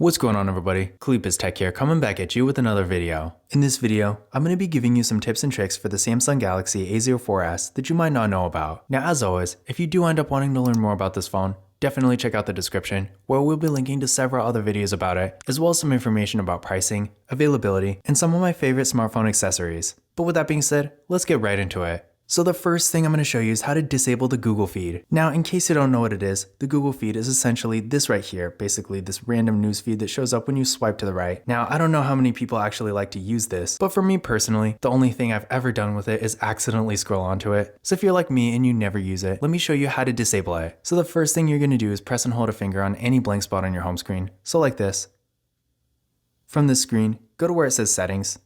What's going on, everybody? Kalip's Tech here, coming back at you with another video. In this video, I'm going to be giving you some tips and tricks for the Samsung Galaxy A04s that you might not know about. Now, as always, if you do end up wanting to learn more about this phone, definitely check out the description, where we'll be linking to several other videos about it, as well as some information about pricing, availability, and some of my favorite smartphone accessories. But with that being said, let's get right into it. So the first thing I'm going to show you is how to disable the Google feed. Now, in case you don't know what it is, the Google feed is essentially this right here, basically this random news feed that shows up when you swipe to the right. Now, I don't know how many people actually like to use this, but for me personally, the only thing I've ever done with it is accidentally scroll onto it. So if you're like me and you never use it, let me show you how to disable it. So the first thing you're going to do is press and hold a finger on any blank spot on your home screen. So like this. From this screen, go to where it says Settings.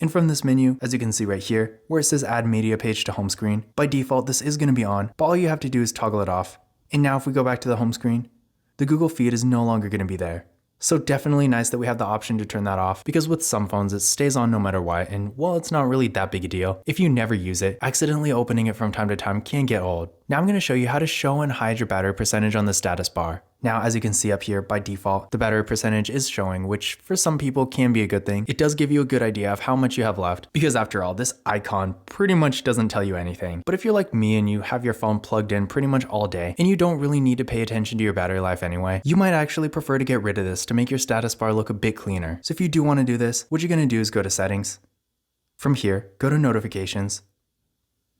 And from this menu, as you can see right here, where it says Add Media Page to Home Screen, by default this is going to be on, but all you have to do is toggle it off. And now if we go back to the home screen, the Google feed is no longer going to be there. So definitely nice that we have the option to turn that off, because with some phones it stays on no matter what, and well, it's not really that big a deal. If you never use it, accidentally opening it from time to time can get old. Now I'm going to show you how to show and hide your battery percentage on the status bar. Now, as you can see up here, by default, the battery percentage is showing, which for some people can be a good thing. It does give you a good idea of how much you have left, because after all, this icon pretty much doesn't tell you anything. But if you're like me and you have your phone plugged in pretty much all day, and you don't really need to pay attention to your battery life anyway, you might actually prefer to get rid of this to make your status bar look a bit cleaner. So if you do want to do this, what you're going to do is go to Settings. From here, go to Notifications.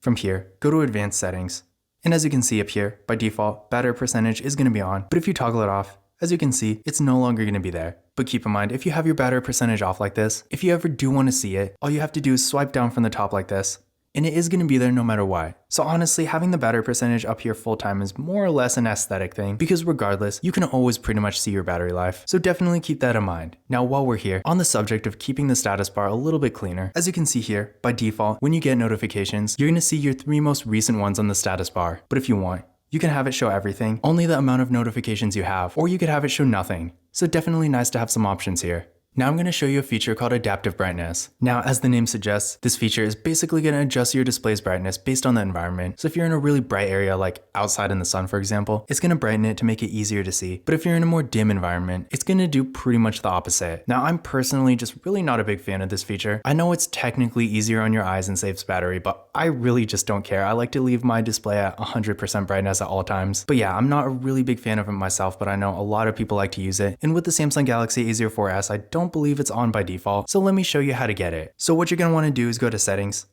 From here, go to Advanced Settings. And as you can see up here, by default, battery percentage is going to be on, but if you toggle it off, as you can see, it's no longer going to be there. But keep in mind, if you have your battery percentage off like this, if you ever do want to see it, all you have to do is swipe down from the top like this, and it is going to be there no matter what. So honestly, having the battery percentage up here full time is more or less an aesthetic thing, because regardless, you can always pretty much see your battery life. So definitely keep that in mind. Now, while we're here, on the subject of keeping the status bar a little bit cleaner, as you can see here, by default, when you get notifications, you're going to see your 3 most recent ones on the status bar. But if you want, you can have it show everything, only the amount of notifications you have, or you could have it show nothing. So definitely nice to have some options here. Now I'm going to show you a feature called Adaptive Brightness. Now, as the name suggests, this feature is basically going to adjust your display's brightness based on the environment. So if you're in a really bright area like outside in the sun, for example, it's going to brighten it to make it easier to see. But if you're in a more dim environment, it's going to do pretty much the opposite. Now, I'm personally just really not a big fan of this feature. I know it's technically easier on your eyes and saves battery, but I really just don't care. I like to leave my display at 100% brightness at all times. But yeah, I'm not a really big fan of it myself, but I know a lot of people like to use it. And with the Samsung Galaxy A04s, I don't believe it's on by default, so let me show you how to get it. So what you're going to want to do is go to Settings.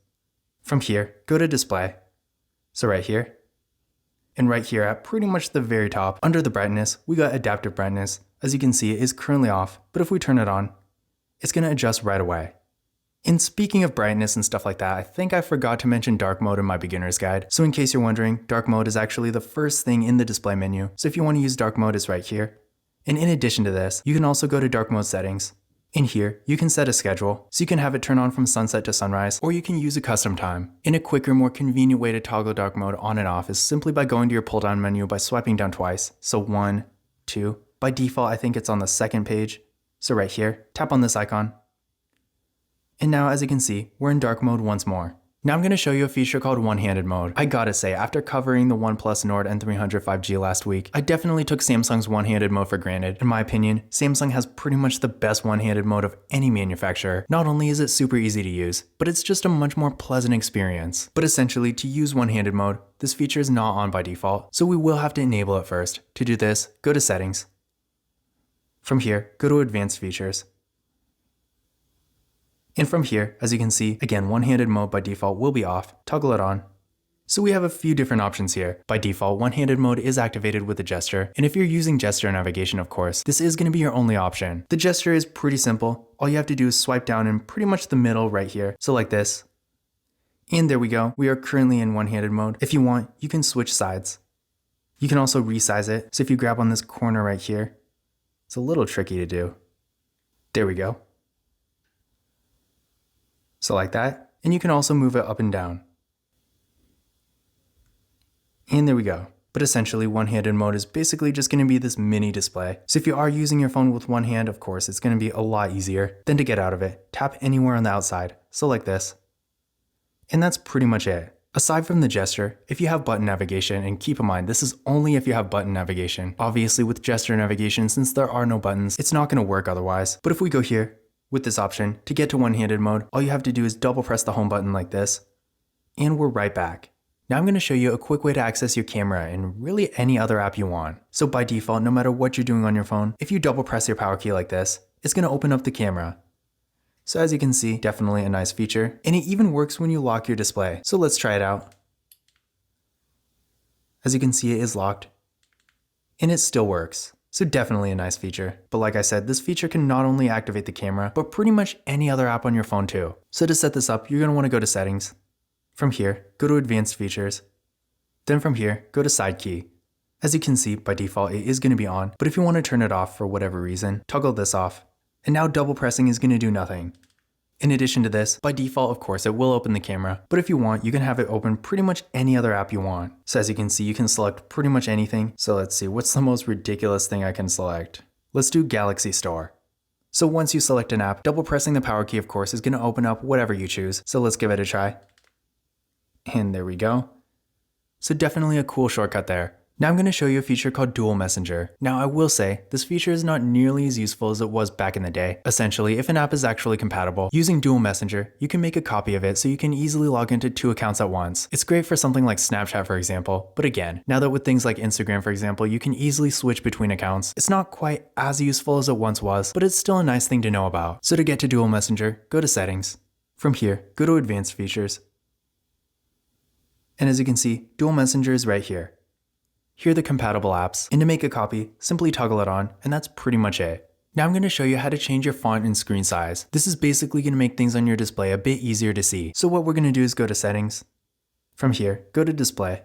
From here, go to Display. So right here. And right here at pretty much the very top, under the brightness, we got Adaptive Brightness. As you can see, it is currently off, but if we turn it on, it's going to adjust right away. And speaking of brightness and stuff like that, I think I forgot to mention dark mode in my beginner's guide. So in case you're wondering, dark mode is actually the first thing in the display menu. So if you want to use dark mode, it's right here. And in addition to this, you can also go to dark mode settings. In here, you can set a schedule, so you can have it turn on from sunset to sunrise, or you can use a custom time. And a quicker, more convenient way to toggle dark mode on and off is simply by going to your pull down menu by swiping down twice. So 1, 2, by default I think it's on the second page. So right here, tap on this icon. And now as you can see, we're in dark mode once more. Now I'm going to show you a feature called one-handed mode. I gotta say, after covering the OnePlus Nord N300 5G last week, I definitely took Samsung's one-handed mode for granted. In my opinion, Samsung has pretty much the best one-handed mode of any manufacturer. Not only is it super easy to use, but it's just a much more pleasant experience. But essentially, to use one-handed mode, this feature is not on by default, so we will have to enable it first. To do this, go to Settings. From here, go to Advanced Features. And from here, as you can see, again, one-handed mode by default will be off. Toggle it on. So we have a few different options here. By default, one-handed mode is activated with a gesture. And if you're using gesture navigation, of course, this is going to be your only option. The gesture is pretty simple. All you have to do is swipe down in pretty much the middle right here. So like this. And there we go. We are currently in one-handed mode. If you want, you can switch sides. You can also resize it. So if you grab on this corner right here, it's a little tricky to do. There we go. So like that, and you can also move it up and down. And there we go. But essentially, one-handed mode is basically just going to be this mini display. So if you are using your phone with one hand, of course, it's going to be a lot easier. Then to get out of it, tap anywhere on the outside. So like this. And that's pretty much it. Aside from the gesture, if you have button navigation, and keep in mind this is only if you have button navigation. Obviously with gesture navigation, since there are no buttons, it's not going to work otherwise. But if we go here, with this option, to get to one-handed mode, all you have to do is double press the home button like this, and we're right back. Now I'm going to show you a quick way to access your camera and really any other app you want. So by default, no matter what you're doing on your phone, if you double press your power key like this, it's going to open up the camera. So as you can see, definitely a nice feature, and it even works when you lock your display. So let's try it out. As you can see, it is locked, and it still works. So definitely a nice feature. But like I said, this feature can not only activate the camera, but pretty much any other app on your phone too. So to set this up, you're going to want to go to Settings. From here, go to Advanced Features. Then from here, go to Side Key. As you can see, by default, it is going to be on, but if you want to turn it off for whatever reason, toggle this off. And now double pressing is going to do nothing. In addition to this, by default, of course, it will open the camera, but if you want, you can have it open pretty much any other app you want. So as you can see, you can select pretty much anything. So let's see, what's the most ridiculous thing I can select? Let's do Galaxy Store. So once you select an app, double pressing the power key, of course, is going to open up whatever you choose. So let's give it a try. And there we go. So definitely a cool shortcut there. Now I'm going to show you a feature called Dual Messenger. Now I will say, this feature is not nearly as useful as it was back in the day. Essentially, if an app is actually compatible, using Dual Messenger, you can make a copy of it so you can easily log into 2 accounts at once. It's great for something like Snapchat, for example, but again, now that with things like Instagram, for example, you can easily switch between accounts, it's not quite as useful as it once was, but it's still a nice thing to know about. So to get to Dual Messenger, go to Settings. From here, go to Advanced Features. And as you can see, Dual Messenger is right here. Here are the compatible apps, and to make a copy, simply toggle it on, and that's pretty much it. Now I'm going to show you how to change your font and screen size. This is basically going to make things on your display a bit easier to see. So what we're going to do is go to Settings. From here, go to Display.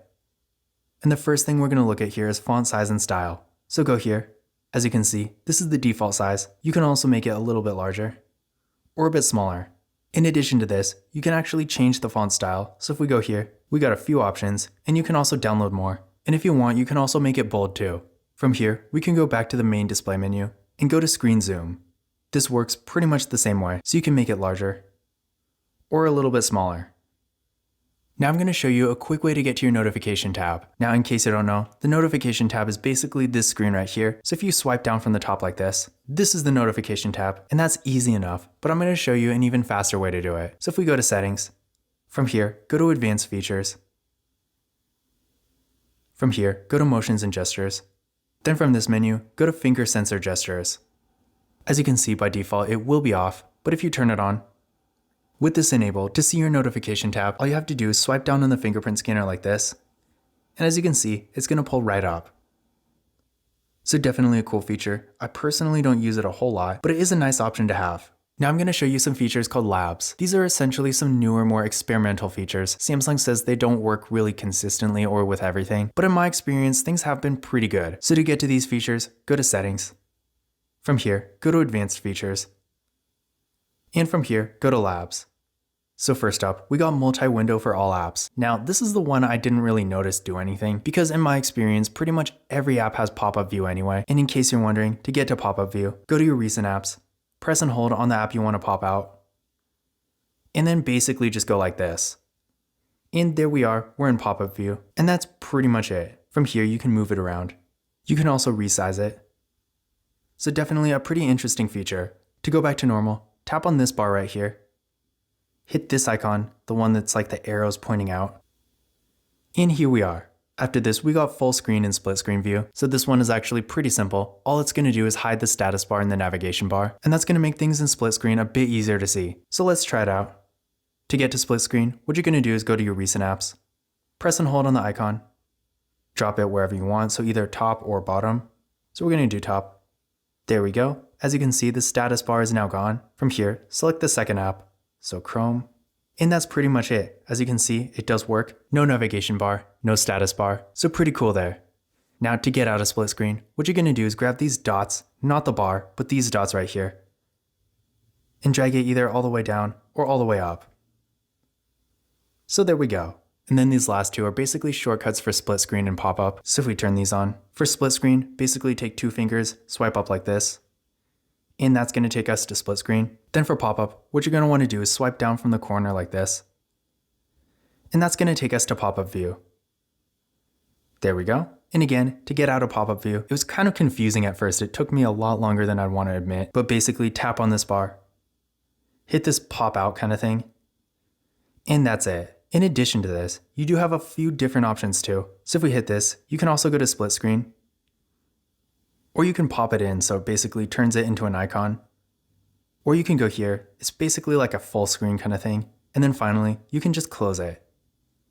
And the first thing we're going to look at here is font size and style. So go here. As you can see, this is the default size. You can also make it a little bit larger, or a bit smaller. In addition to this, you can actually change the font style. So if we go here, we got a few options, and you can also download more. And if you want, you can also make it bold too. From here, we can go back to the main display menu and go to Screen Zoom. This works pretty much the same way, so you can make it larger or a little bit smaller. Now I'm going to show you a quick way to get to your notification tab. Now in case you don't know, the notification tab is basically this screen right here. So if you swipe down from the top like this is the notification tab, and that's easy enough, but I'm going to show you an even faster way to do it. So if we go to Settings, from here, go to Advanced Features. From here, go to Motions and Gestures. Then from this menu, go to Finger Sensor Gestures. As you can see, by default, it will be off, but if you turn it on, with this enabled, to see your notification tab, all you have to do is swipe down on the fingerprint scanner like this, and as you can see, it's going to pull right up. So definitely a cool feature. I personally don't use it a whole lot, but it is a nice option to have. Now I'm going to show you some features called Labs. These are essentially some newer, more experimental features. Samsung says they don't work really consistently or with everything, but in my experience, things have been pretty good. So to get to these features, go to Settings. From here, go to Advanced Features. And from here, go to Labs. So first up, we got multi-window for all apps. Now this is the one I didn't really notice do anything, because in my experience, pretty much every app has pop-up view anyway. And in case you're wondering, to get to pop-up view, go to your recent apps, press and hold on the app you want to pop out, and then basically just go like this. And there we are, we're in pop-up view, and that's pretty much it. From here, you can move it around. You can also resize it. So definitely a pretty interesting feature. To go back to normal, tap on this bar right here, hit this icon, the one that's like the arrows pointing out, and here we are. After this, we got full screen and split screen view. So this one is actually pretty simple. All it's going to do is hide the status bar and the navigation bar, and that's going to make things in split screen a bit easier to see. So let's try it out. To get to split screen, what you're going to do is go to your recent apps, press and hold on the icon, drop it wherever you want, so either top or bottom. So we're going to do top. There we go. As you can see, the status bar is now gone. From here, select the second app, so Chrome. And that's pretty much it. As you can see, it does work. No navigation bar, no status bar, so pretty cool there. Now to get out of split screen, what you're going to do is grab these dots, not the bar, but these dots right here, and drag it either all the way down or all the way up. So there we go. And then these last two are basically shortcuts for split screen and pop-up. So if we turn these on, for split screen, basically take 2 fingers, swipe up like this, and that's going to take us to split screen. Then for pop-up, what you're going to want to do is swipe down from the corner like this, And that's going to take us to pop-up view. There we go. And again, to get out of pop-up view, it was kind of confusing at first. It took me a lot longer than I'd want to admit, but basically tap on this bar, hit this pop out kind of thing, and that's it. In addition to this, you do have a few different options too. So if we hit this, you can also go to split screen, or you can pop it in so it basically turns it into an icon. Or you can go here, it's basically like a full screen kind of thing. And then finally, you can just close it.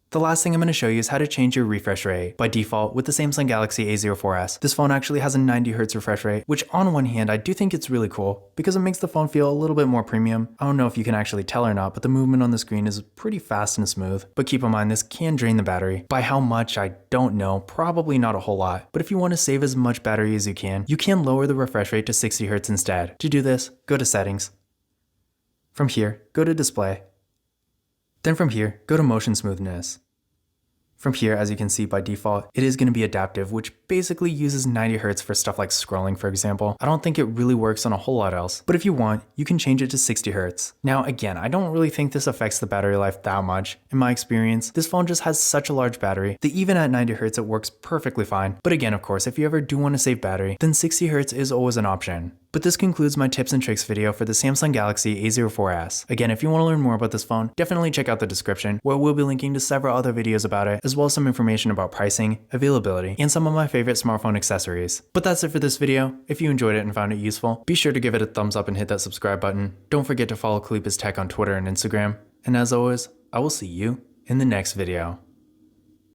The last thing I'm going to show you is how to change your refresh rate. By default, with the Samsung Galaxy A04s, this phone actually has a 90Hz refresh rate, which on one hand, I do think it's really cool because it makes the phone feel a little bit more premium. I don't know if you can actually tell or not, but the movement on the screen is pretty fast and smooth. But keep in mind, this can drain the battery. By how much, I don't know, probably not a whole lot. But if you want to save as much battery as you can lower the refresh rate to 60Hz instead. To do this, go to Settings. From here, go to Display. Then from here, go to Motion Smoothness. From here, as you can see by default, it is going to be adaptive, which basically uses 90Hz for stuff like scrolling, for example. I don't think it really works on a whole lot else, but if you want, you can change it to 60Hz. Now again, I don't really think this affects the battery life that much. In my experience, this phone just has such a large battery that even at 90Hz it works perfectly fine. But again, of course, if you ever do want to save battery, then 60Hz is always an option. But this concludes my tips and tricks video for the Samsung Galaxy A04s. Again, if you want to learn more about this phone, definitely check out the description, where we'll be linking to several other videos about it, as well as some information about pricing, availability, and some of my favorite smartphone accessories. But that's it for this video. If you enjoyed it and found it useful, be sure to give it a thumbs up and hit that subscribe button. Don't forget to follow A04s Tech on Twitter and Instagram. And as always, I will see you in the next video.